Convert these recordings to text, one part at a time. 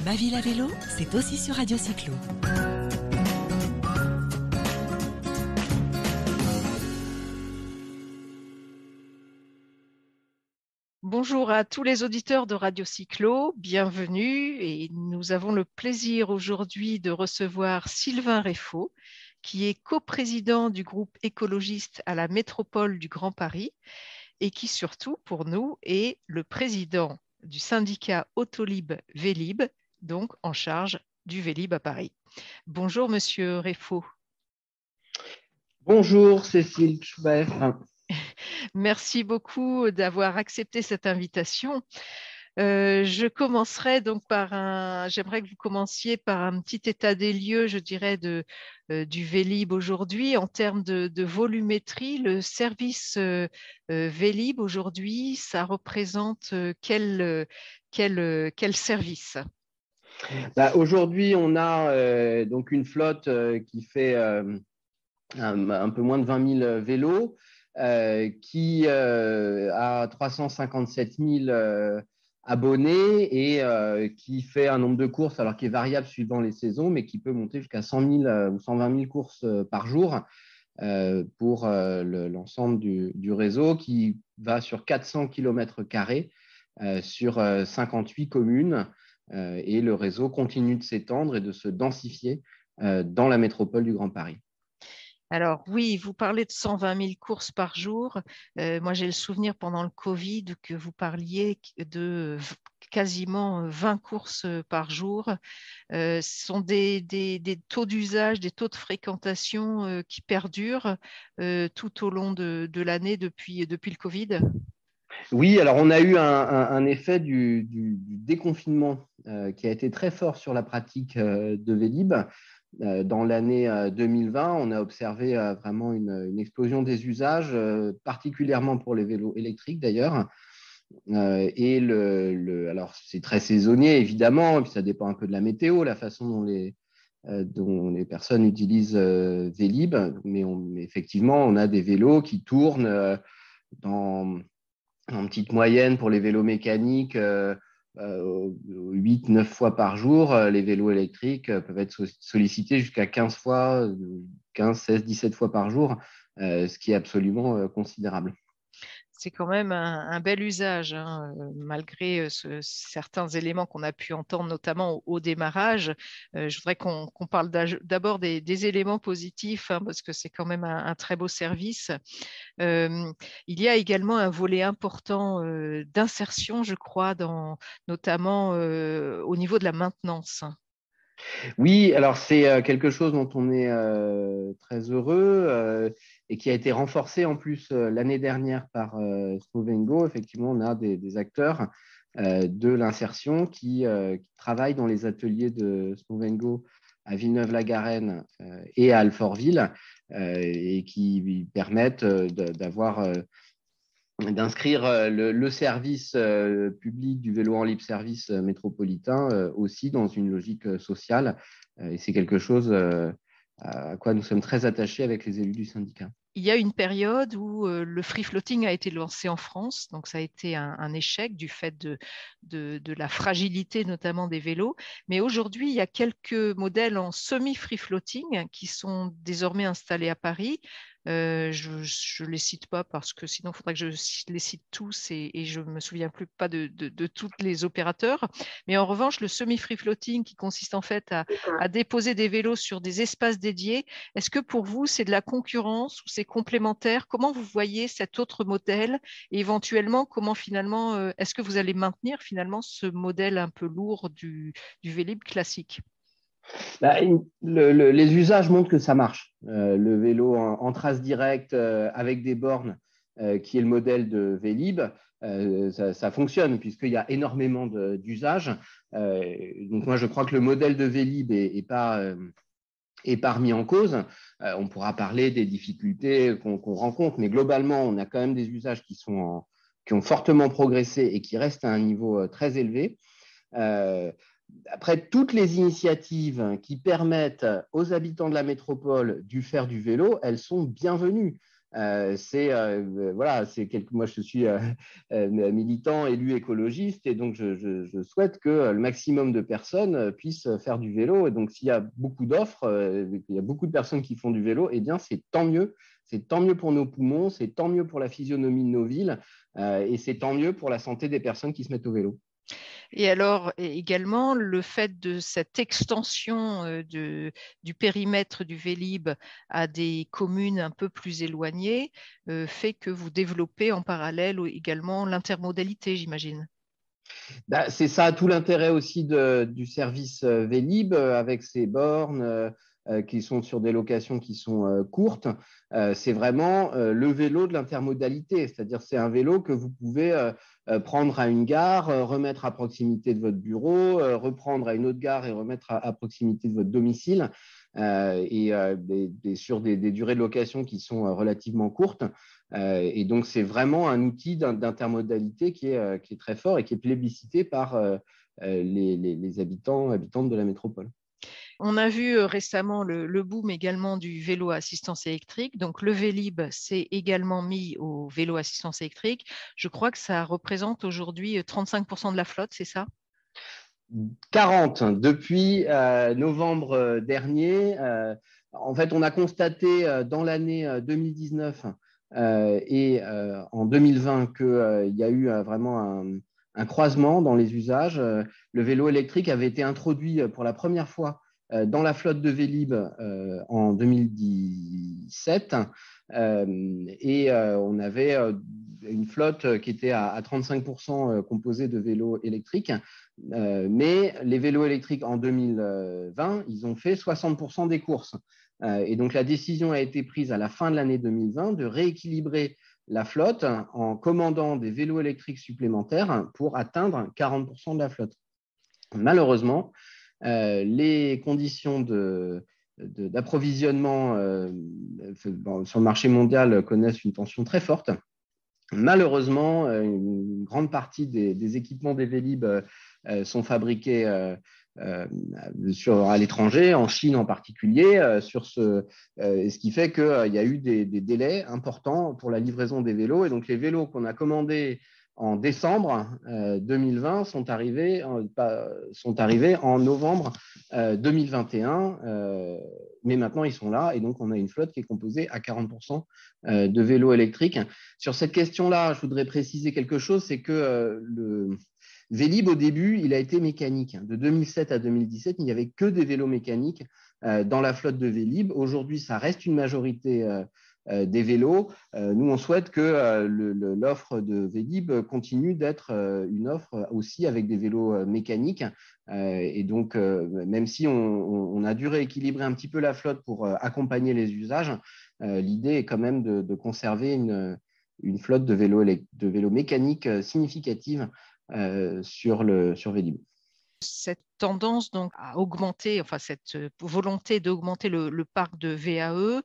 Ma ville à vélo, c'est aussi sur Radio Cyclo. Bonjour à tous les auditeurs de Radio Cyclo, bienvenue et nous avons le plaisir aujourd'hui de recevoir Sylvain Réfaud, qui est coprésident du groupe écologiste à la métropole du Grand Paris et qui surtout pour nous est le président du syndicat Autolib Vélib, donc en charge du Vélib à Paris. Bonjour Monsieur Réfaud. Bonjour Cécile Schubert. Merci beaucoup d'avoir accepté cette invitation. Je commencerai donc j'aimerais que vous commenciez par un petit état des lieux, je dirais, du Vélib aujourd'hui en termes de volumétrie. Le service Vélib aujourd'hui, ça représente quel service? Aujourd'hui, on a donc une flotte qui fait un peu moins de 20 000 vélos, qui a 357 000 abonnés et qui fait un nombre de courses, alors qui est variable suivant les saisons, mais qui peut monter jusqu'à 100 000 ou 120 000 courses par jour pour l'ensemble du réseau, qui va sur 400 km² sur 58 communes. Et le réseau continue de s'étendre et de se densifier dans la métropole du Grand Paris. Alors oui, vous parlez de 120 000 courses par jour. Moi, j'ai le souvenir pendant le Covid que vous parliez de quasiment 20 courses par jour. Ce sont des taux d'usage, des taux de fréquentation qui perdurent tout au long de l'année depuis le Covid. Oui, alors on a eu un effet du déconfinement qui a été très fort sur la pratique de Vélib. Dans l'année 2020, on a observé vraiment une explosion des usages, particulièrement pour les vélos électriques d'ailleurs. Et alors c'est très saisonnier évidemment, et puis ça dépend un peu de la météo, la façon dont les personnes utilisent Vélib. Mais effectivement, on a des vélos qui tournent en petite moyenne pour les vélos mécaniques, 8-9 fois par jour. Les vélos électriques peuvent être sollicités jusqu'à 15 fois, 15, 16, 17 fois par jour, ce qui est absolument considérable. C'est quand même un bel usage, hein, malgré certains éléments qu'on a pu entendre, notamment au démarrage. Je voudrais qu'on parle d'abord des éléments positifs, hein, parce que c'est quand même un très beau service. Il y a également un volet important d'insertion, je crois, notamment au niveau de la maintenance. Oui, alors c'est quelque chose dont on est très heureux et qui a été renforcé en plus l'année dernière par Smovengo. Effectivement, on a des acteurs de l'insertion qui travaillent dans les ateliers de Smovengo à Villeneuve-la-Garenne et à Alfortville et qui permettent d'inscrire le service public du vélo en libre service métropolitain aussi dans une logique sociale. Et c'est quelque chose à quoi nous sommes très attachés avec les élus du syndicat. Il y a une période où le free floating a été lancé en France, donc ça a été un échec du fait de la fragilité notamment des vélos. Mais aujourd'hui, il y a quelques modèles en semi-free floating qui sont désormais installés à Paris. Je ne les cite pas parce que sinon il faudrait que je les cite tous et je ne me souviens plus pas de tous les opérateurs. Mais en revanche, le semi-free floating qui consiste en fait à déposer des vélos sur des espaces dédiés, est-ce que pour vous, c'est de la concurrence ou c'est complémentaire? Comment vous voyez cet autre modèle et éventuellement, comment finalement, est-ce que vous allez maintenir finalement ce modèle un peu lourd du Vélib classique? Les usages montrent que ça marche. Le vélo en trace directe avec des bornes, qui est le modèle de Vélib, ça fonctionne puisqu'il y a énormément d'usages. Donc moi, je crois que le modèle de Vélib n'est pas remis en cause. On pourra parler des difficultés qu'on rencontre, mais globalement, on a quand même des usages qui ont fortement progressé et qui restent à un niveau très élevé. Après, toutes les initiatives qui permettent aux habitants de la métropole de faire du vélo, elles sont bienvenues. Moi, je suis militant, élu écologiste, et donc je souhaite que le maximum de personnes puissent faire du vélo. Et donc, s'il y a beaucoup d'offres, il y a beaucoup de personnes qui font du vélo, eh bien, c'est tant mieux. C'est tant mieux pour nos poumons, c'est tant mieux pour la physionomie de nos villes, et c'est tant mieux pour la santé des personnes qui se mettent au vélo. Et alors également, le fait de cette extension du périmètre du Vélib à des communes un peu plus éloignées fait que vous développez en parallèle également l'intermodalité, j'imagine. C'est ça tout l'intérêt aussi du service Vélib, avec ses bornes qui sont sur des locations qui sont courtes. C'est vraiment le vélo de l'intermodalité, c'est-à-dire c'est un vélo que vous pouvez prendre à une gare, remettre à proximité de votre bureau, reprendre à une autre gare et remettre à proximité de votre domicile. Et sur des durées de location qui sont relativement courtes. Et donc, c'est vraiment un outil d'intermodalité qui est très fort et qui est plébiscité par les habitantes de la métropole. On a vu récemment le boom également du vélo à assistance électrique. Donc, le Vélib s'est également mis au vélo à assistance électrique. Je crois que ça représente aujourd'hui 35% de la flotte, c'est ça ? 40 depuis novembre dernier. En fait, on a constaté dans l'année 2019 et en 2020 qu'il y a eu vraiment un croisement dans les usages. Le vélo électrique avait été introduit pour la première fois dans la flotte de Vélib en 2017 et on avait une flotte qui était à 35% composée de vélos électriques. Mais les vélos électriques en 2020, ils ont fait 60% des courses. Et donc, la décision a été prise à la fin de l'année 2020 de rééquilibrer la flotte en commandant des vélos électriques supplémentaires pour atteindre 40% de la flotte. Malheureusement, les conditions d'approvisionnement sur le marché mondial connaissent une tension très forte. Malheureusement, une grande partie des équipements des Vélib sont fabriqués à l'étranger, en Chine en particulier, ce qui fait qu'il y a eu des délais importants pour la livraison des vélos. Et donc, les vélos qu'on a commandés en décembre 2020 sont arrivés en novembre 2021, mais maintenant ils sont là et donc on a une flotte qui est composée à 40% de vélos électriques. Sur cette question-là, je voudrais préciser quelque chose, c'est que le Vélib au début, il a été mécanique. De 2007 à 2017, il n'y avait que des vélos mécaniques dans la flotte de Vélib. Aujourd'hui, ça reste une majorité des vélos. Nous, on souhaite que l'offre de Vélib continue d'être une offre aussi avec des vélos mécaniques. Et donc, même si on a dû rééquilibrer un petit peu la flotte pour accompagner les usages, l'idée est quand même de conserver une flotte de vélos mécaniques significative sur Vélib. Cette tendance donc à augmenter, enfin cette volonté d'augmenter le parc de VAE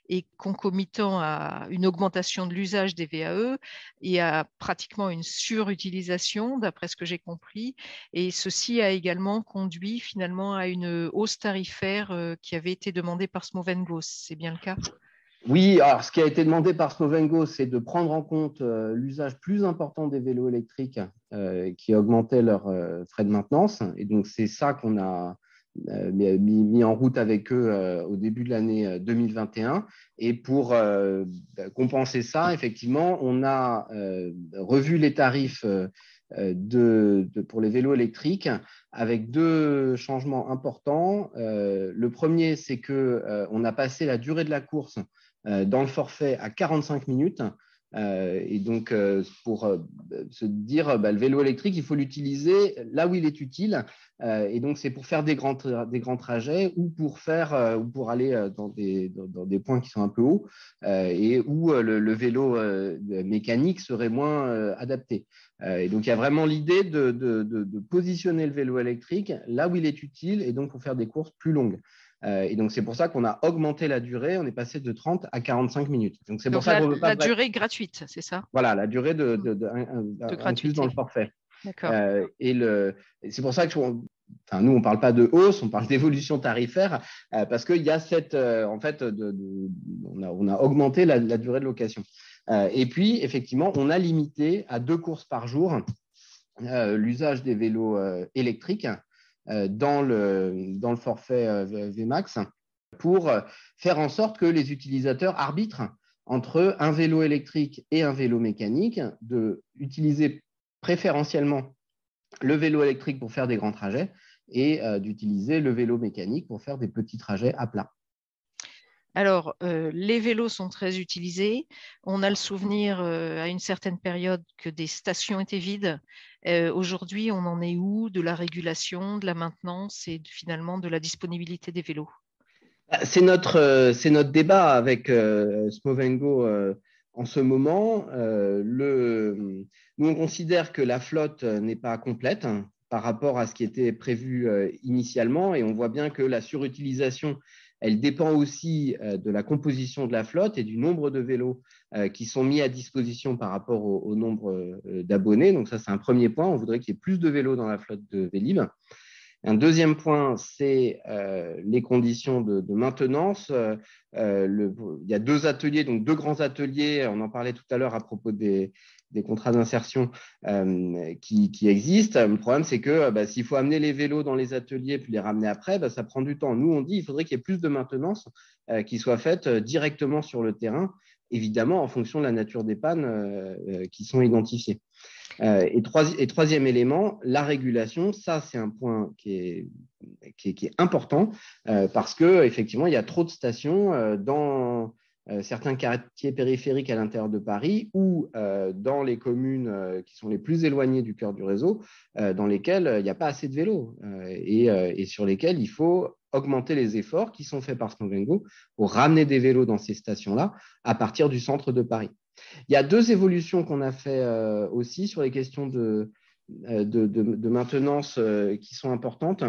est concomitant à une augmentation de l'usage des VAE et à pratiquement une surutilisation, d'après ce que j'ai compris. Et ceci a également conduit finalement à une hausse tarifaire qui avait été demandée par Smovengo. C'est bien le cas ? Oui, alors ce qui a été demandé par Smovengo, c'est de prendre en compte l'usage plus important des vélos électriques qui augmentait leurs frais de maintenance. Et donc, c'est ça qu'on a mis en route avec eux au début de l'année 2021. Et pour compenser ça, effectivement, on a revu les tarifs pour les vélos électriques avec deux changements importants. Le premier, c'est qu'on a passé la durée de la course dans le forfait à 45 minutes. Et donc, pour se dire, le vélo électrique, il faut l'utiliser là où il est utile. Et donc, c'est pour faire des grands trajets ou pour aller dans des points qui sont un peu hauts et où le vélo mécanique serait moins adapté. Et donc, il y a vraiment l'idée de positionner le vélo électrique là où il est utile et donc pour faire des courses plus longues. Et donc, c'est pour ça qu'on a augmenté la durée. On est passé de 30 à 45 minutes. Donc, c'est pour ça qu'on veut pas… La durée gratuite, c'est ça ? Voilà, la durée incluse dans le forfait. D'accord. Et c'est pour ça que enfin, nous, on ne parle pas de hausse, on parle d'évolution tarifaire parce qu'il y a cette, en fait, on a augmenté la durée de location. Et puis, effectivement, on a limité à 2 courses par jour l'usage des vélos électriques dans le forfait VMAX pour faire en sorte que les utilisateurs arbitrent entre un vélo électrique et un vélo mécanique, d'utiliser préférentiellement le vélo électrique pour faire des grands trajets et d'utiliser le vélo mécanique pour faire des petits trajets à plat. Alors, les vélos sont très utilisés. On a le souvenir à une certaine période que des stations étaient vides. Aujourd'hui, on en est où de la régulation, de la maintenance et finalement de la disponibilité des vélos? C'est notre débat avec Smovengo en ce moment. Nous, on considère que la flotte n'est pas complète par rapport à ce qui était prévu initialement, et on voit bien que la surutilisation, elle dépend aussi de la composition de la flotte et du nombre de vélos qui sont mis à disposition par rapport au nombre d'abonnés. Donc ça, c'est un premier point. On voudrait qu'il y ait plus de vélos dans la flotte de Vélib'. Un deuxième point, c'est les conditions de maintenance. Il y a 2 ateliers, donc 2 grands ateliers, on en parlait tout à l'heure à propos des contrats d'insertion qui existent. Le problème, c'est que s'il faut amener les vélos dans les ateliers puis les ramener après, ça prend du temps. Nous, on dit qu'il faudrait qu'il y ait plus de maintenance qui soit faite directement sur le terrain, évidemment en fonction de la nature des pannes qui sont identifiées. Et troisième élément, la régulation. Ça, c'est un point qui est important parce qu'effectivement, il y a trop de stations dans certains quartiers périphériques à l'intérieur de Paris ou dans les communes qui sont les plus éloignées du cœur du réseau, dans lesquelles il n'y a pas assez de vélos et sur lesquels il faut augmenter les efforts qui sont faits par Smovengo pour ramener des vélos dans ces stations-là à partir du centre de Paris. Il y a 2 évolutions qu'on a fait aussi sur les questions de maintenance qui sont importantes.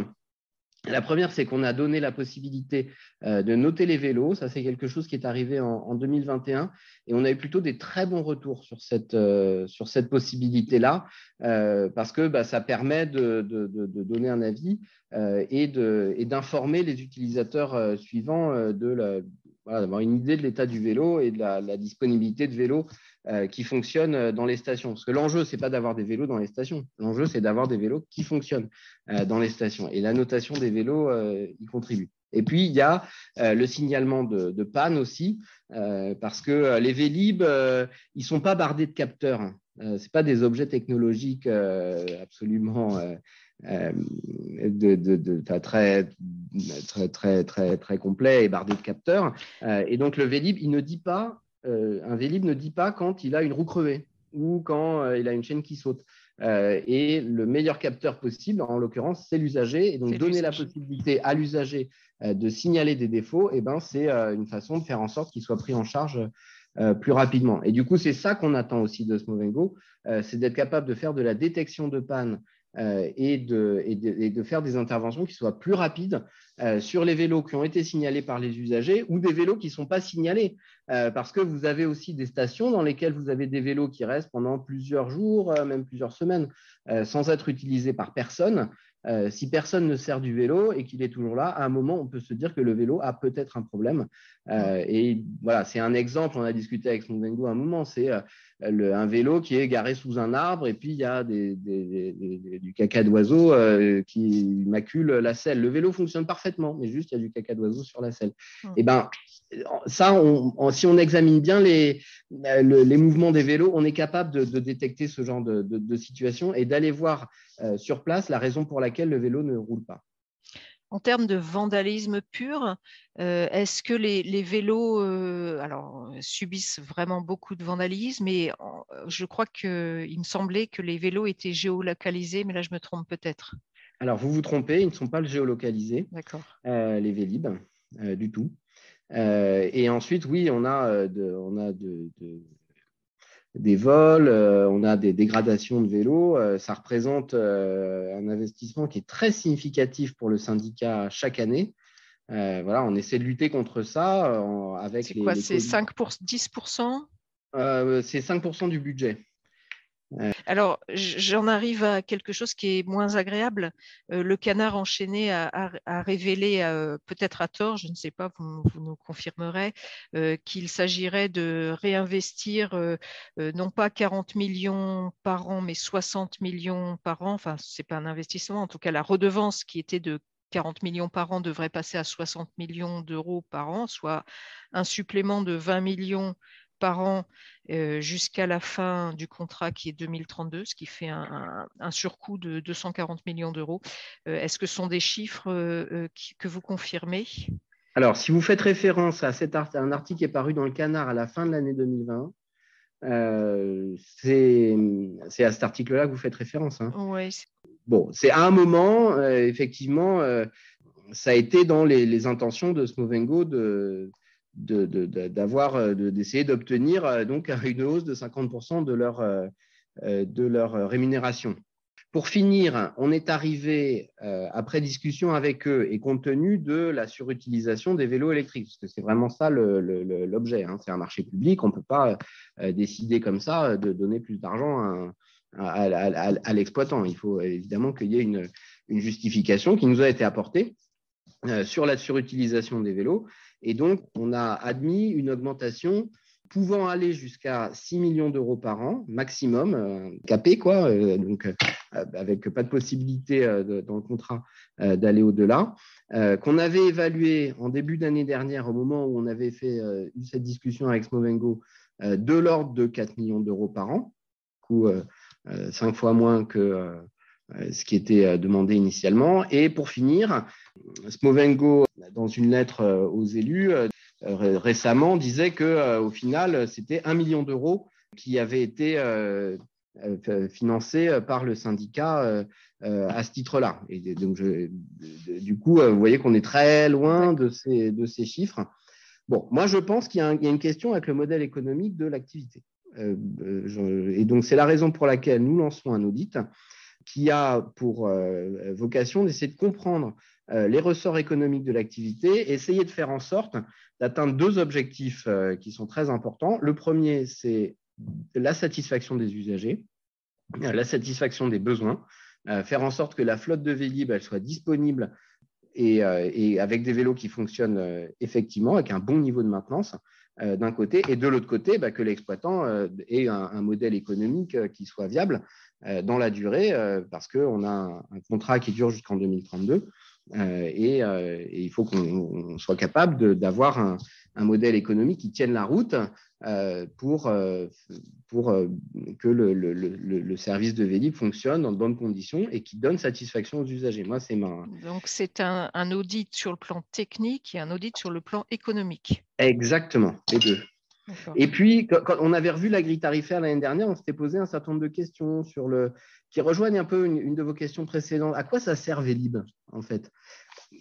La première, c'est qu'on a donné la possibilité de noter les vélos. Ça, c'est quelque chose qui est arrivé en 2021 et on a eu plutôt des très bons retours sur cette possibilité-là parce que ça permet de donner un avis et d'informer les utilisateurs suivants d'avoir une idée de l'état du vélo et de la disponibilité de vélos qui fonctionnent dans les stations. Parce que l'enjeu, ce n'est pas d'avoir des vélos dans les stations. L'enjeu, c'est d'avoir des vélos qui fonctionnent dans les stations. Et la notation des vélos y contribue. Et puis, il y a le signalement de panne aussi, parce que les Vélib', ils ne sont pas bardés de capteurs. Ce ne sont pas des objets technologiques absolument très complet et bardé de capteurs. Et donc, le Vélib', un Vélib' ne dit pas quand il a une roue crevée ou quand il a une chaîne qui saute. Et le meilleur capteur possible, en l'occurrence, c'est l'usager. Et donc, donner la possibilité à l'usager de signaler des défauts, c'est une façon de faire en sorte qu'il soit pris en charge plus rapidement. Et du coup, c'est ça qu'on attend aussi de Smovengo, c'est d'être capable de faire de la détection de panne et de faire des interventions qui soient plus rapides sur les vélos qui ont été signalés par les usagers ou des vélos qui ne sont pas signalés. Parce que vous avez aussi des stations dans lesquelles vous avez des vélos qui restent pendant plusieurs jours, même plusieurs semaines, sans être utilisés par personne. Si personne ne sert du vélo et qu'il est toujours là, à un moment, on peut se dire que le vélo a peut-être un problème. Et voilà, c'est un exemple, on a discuté avec Smovengo un moment, c'est un vélo qui est garé sous un arbre et puis il y a du caca d'oiseau qui macule la selle. Le vélo fonctionne parfaitement, mais juste il y a du caca d'oiseau sur la selle. Et ça, si on examine bien les mouvements des vélos, on est capable de détecter ce genre de situation et d'aller voir sur place la raison pour laquelle le vélo ne roule pas. En termes de vandalisme pur, est-ce que les vélos subissent vraiment beaucoup de vandalisme? Et je crois qu'il me semblait que les vélos étaient géolocalisés, mais là, je me trompe peut-être. Alors, vous vous trompez, ils ne sont pas géolocalisés, les Vélib', du tout. Et ensuite, oui, on a des vols, on a des dégradations de vélos. Ça représente un investissement qui est très significatif pour le syndicat chaque année. On essaie de lutter contre ça avec c'est quoi, c'est 5 pour 10%? C'est 5% du budget. Alors, j'en arrive à quelque chose qui est moins agréable. Le canard enchaîné a révélé, peut-être à tort, je ne sais pas, vous nous confirmerez, qu'il s'agirait de réinvestir non pas 40 millions par an, mais 60 millions par an. Enfin, ce n'est pas un investissement. En tout cas, la redevance qui était de 40 millions par an devrait passer à 60 millions d'euros par an, soit un supplément de 20 millions par an jusqu'à la fin du contrat qui est 2032, ce qui fait un surcoût de 240 millions d'euros. Est-ce que ce sont des chiffres que vous confirmez? Alors, si vous faites référence à un article qui est paru dans le Canard à la fin de l'année 2020, c'est à cet article-là que vous faites référence. Hein. Oui. Bon, c'est à un moment, effectivement, ça a été dans les intentions de Smovengo d'essayer d'obtenir donc une hausse de 50% de leur rémunération. Pour finir, on est arrivé, après discussion avec eux et compte tenu de la surutilisation des vélos électriques, parce que c'est vraiment ça l'objet. Hein. C'est un marché public, on ne peut pas décider comme ça de donner plus d'argent à l'exploitant. Il faut évidemment qu'il y ait une justification qui nous a été apportée sur la surutilisation des vélos. Et donc, on a admis une augmentation pouvant aller jusqu'à 6 millions d'euros par an, maximum, capé, quoi, avec pas de possibilité dans le contrat d'aller au-delà, qu'on avait évalué en début d'année dernière, au moment où on avait eu cette discussion avec Smovengo, de l'ordre de 4 millions d'euros par an, coût 5 fois moins que ce qui était demandé initialement. Et pour finir, Smovengo, dans une lettre aux élus, récemment, disait qu'au final, c'était 1 million d'euros qui avait été financé par le syndicat à ce titre-là. Et donc, du coup, vous voyez qu'on est très loin de ces chiffres. Bon, moi, je pense qu'il y a une question avec le modèle économique de l'activité. Et donc, c'est la raison pour laquelle nous lançons un audit qui a pour vocation d'essayer de comprendre les ressorts économiques de l'activité, essayer de faire en sorte d'atteindre deux objectifs qui sont très importants. Le premier, c'est la satisfaction des usagers, la satisfaction des besoins, faire en sorte que la flotte de Vélib' elle soit disponible et avec des vélos qui fonctionnent effectivement, avec un bon niveau de maintenance d'un côté, et de l'autre côté, que l'exploitant ait un modèle économique qui soit viable dans la durée, parce qu'on a un contrat qui dure jusqu'en 2032, et il faut qu'on soit capable d'avoir un modèle économique qui tienne la route pour que le service de Vélib' fonctionne dans de bonnes conditions et qui donne satisfaction aux usagers. Moi, Donc, c'est un audit sur le plan technique et un audit sur le plan économique. Exactement, les deux. Et puis, quand on avait revu la grille tarifaire l'année dernière, on s'était posé un certain nombre de questions qui rejoignent un peu une de vos questions précédentes. À quoi ça sert Vélib', en fait?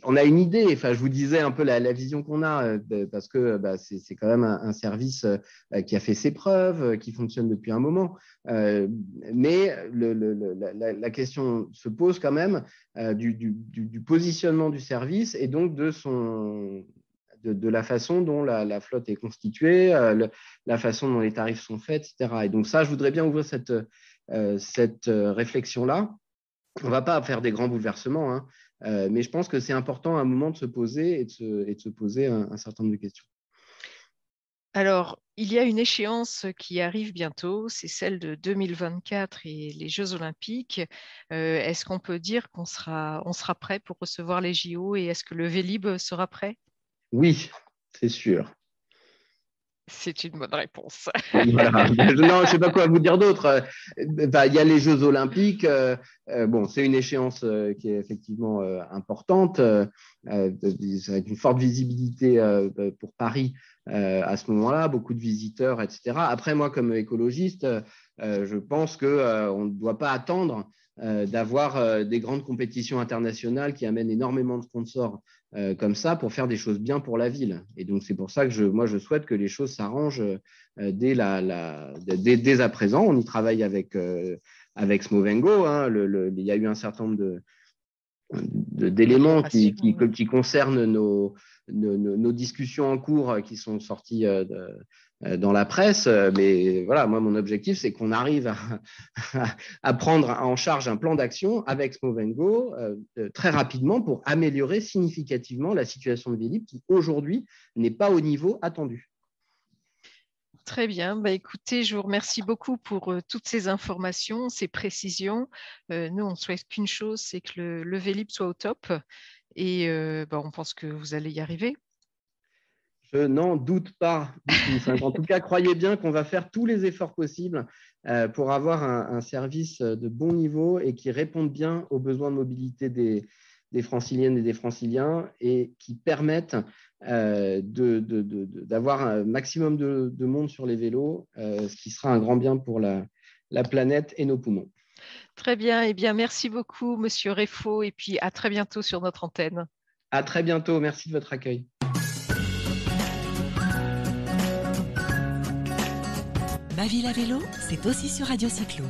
On a une idée, enfin, je vous disais un peu la vision qu'on a, parce que c'est quand même un service qui a fait ses preuves, qui fonctionne depuis un moment. Mais la question se pose quand même du positionnement du service et donc de la façon dont la flotte est constituée, la façon dont les tarifs sont faits, etc. Et donc ça, je voudrais bien ouvrir cette réflexion-là. On ne va pas faire des grands bouleversements, hein, mais je pense que c'est important à un moment de se poser et de se poser un certain nombre de questions. Alors, il y a une échéance qui arrive bientôt, c'est celle de 2024 et les Jeux Olympiques. Est-ce qu'on peut dire qu'on sera prêt pour recevoir les JO et est-ce que le Vélib' sera prêt? Oui, c'est sûr. C'est une bonne réponse. Voilà. Non, je ne sais pas quoi vous dire d'autre. Il y a les Jeux Olympiques. Bon, c'est une échéance qui est effectivement importante, avec une forte visibilité pour Paris à ce moment-là, beaucoup de visiteurs, etc. Après, moi, comme écologiste, je pense qu'on ne doit pas attendre d'avoir des grandes compétitions internationales qui amènent énormément de sponsors comme ça pour faire des choses bien pour la ville. Et donc, c'est pour ça que moi, je souhaite que les choses s'arrangent dès à présent. On y travaille avec Smovengo. Hein. Il y a eu un certain nombre d'éléments qui concernent nos discussions en cours qui sont sortis dans la presse. Mais voilà, moi, mon objectif, c'est qu'on arrive à prendre en charge un plan d'action avec Smove & Go très rapidement pour améliorer significativement la situation de Vélib qui, aujourd'hui, n'est pas au niveau attendu. Très bien. Écoutez, je vous remercie beaucoup pour toutes ces informations, ces précisions. Nous, on ne souhaite qu'une chose, c'est que le Vélib soit au top. Et on pense que vous allez y arriver. Je n'en doute pas du tout. En tout cas, croyez bien qu'on va faire tous les efforts possibles pour avoir un service de bon niveau et qui réponde bien aux besoins de mobilité des Franciliennes et des Franciliens et qui permettent d'avoir un maximum de monde sur les vélos, ce qui sera un grand bien pour la planète et nos poumons. Très bien. Eh bien, merci beaucoup, Monsieur Réfaud, et puis à très bientôt sur notre antenne. À très bientôt. Merci de votre accueil. Ma ville à vélo, c'est aussi sur Radio Cyclo.